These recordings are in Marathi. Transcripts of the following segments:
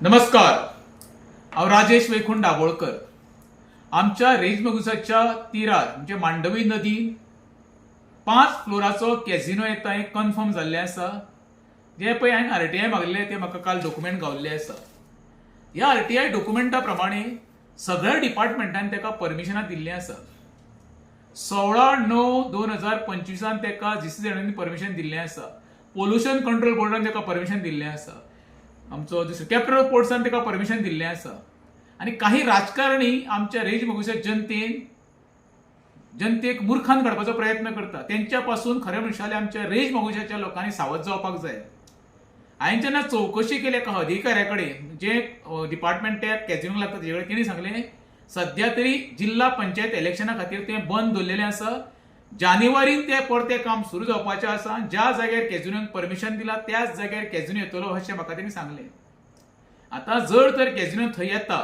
नमस्कार. हांव राजेश वैकुंठ दाबोळकर. आमच्या रेजमगुसाच्या तीरार म्हणजे मांडवी नदीन 5 फ्लोराचो कॅझिनो येता हें कन्फर्म जाल्लें आसा. जे पळय हांवें आरटीआय मागले ते म्हाका काल डॉक्युमेंट गावल्ले आसा. ह्या आरटीआय डॉक्युमेंटा प्रमाणे सगळ्या डिपार्टमेंटान तेका परमिशनां दिल्लीं आसा. 16/9/2025 तेका जीसीझेडांनी परमिशन दिल्लें आसा. पोल्युशन कंट्रोल बोर्डान तेका परमिशन दिल्लें आसा. आमचो दुसरो कॅप्टन ऑफ पोर्ट्सान तेका परमिशन दिल्लें आसा. आनी काही राजकारणी आमच्या रेजमगुशा जनतेक मुर्खान काडपाचो प्रयत्न करता. तेंच्या पासून खरें म्हणशाले आमच्या रेजमगुशाच्या लोकांनी सावध जावपाक जाय. हांवें जेन्ना चवकशी केली एका अधिकाऱ्या कडेन जे डिपार्टमेंटाक कॅझिनो लागता तेजे कडेन, तेणी सांगलें सध्या तरी जिल्हा पंचायत इलेक्शना खातीर तें बंद दवरलेलें आसा. जानेवारीन ते परते काम सुरू जावपाचें आसा. ज्या जाग्यार कॅझिनोक परमिशन दिला त्याच जाग्यार कॅझिनो येतलो अशें म्हाका तेणी सांगलें. आतां जर तर कॅझिनो थंय येता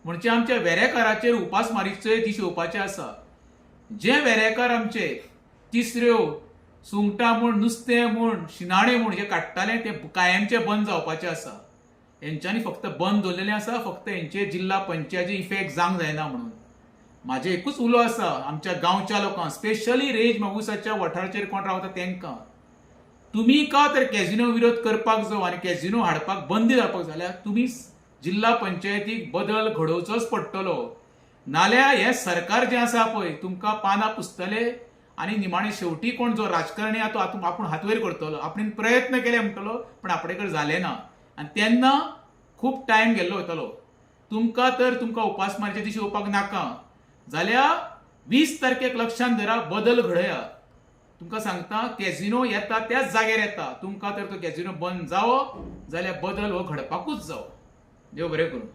म्हणजे आमच्या वेरेकाराचेर उपासमारीचे दीस येवपाचे आसा. जे वेरेकार आमचे तिसऱ्यो, सुंगटां म्हूण, नुस्तें म्हूण, शिणाणे म्हूण जे काडटाले ते कायमचे बंद जावपाचे आसा. हेंच्यांनी फक्त बंद दवरलेलें आसा. फक्त हेंचे जिल्हा पंचायती इफेक्ट जावंक जायना म्हणून. म्हाजे एकूच उलो आसा आमच्या गांवच्या लोकांक, स्पेशली रेजमगुसाच्या वाठाराचेर कोण रावता तेंकां, तुमी का तर कॅझिनो विरोध करपाक जाय आनी कॅझिनो हाडपाक बंदी जावपाक जाल्यार तुमी जिल्हा पंचायतीक बदल घडोवचोच पडटलो. नाल्यार हें सरकार जें आसा पळय तुमकां पानां पुसतले आनी निमाणे शेवटी कोण जो राजकारणी आहा तो आपूण हातवयर करतलो. आपण प्रयत्न केले म्हणटलो पण आपणे कडेन जालें ना आनी तेन्ना खूब टायम गेल्लो वयतलो. तुमकां उपासमारीचे दीस येवपाक नाका जाल्यार 20 तारखेक लक्षांत धरा, बदल घडया. तुमकां सांगता कॅझिनो येता त्याच जाग्यार येता. तुमकां तर तो कॅझिनो बंद जावो जाल्यार बदल हो घडपाकूच जावो. देव बरें करूं.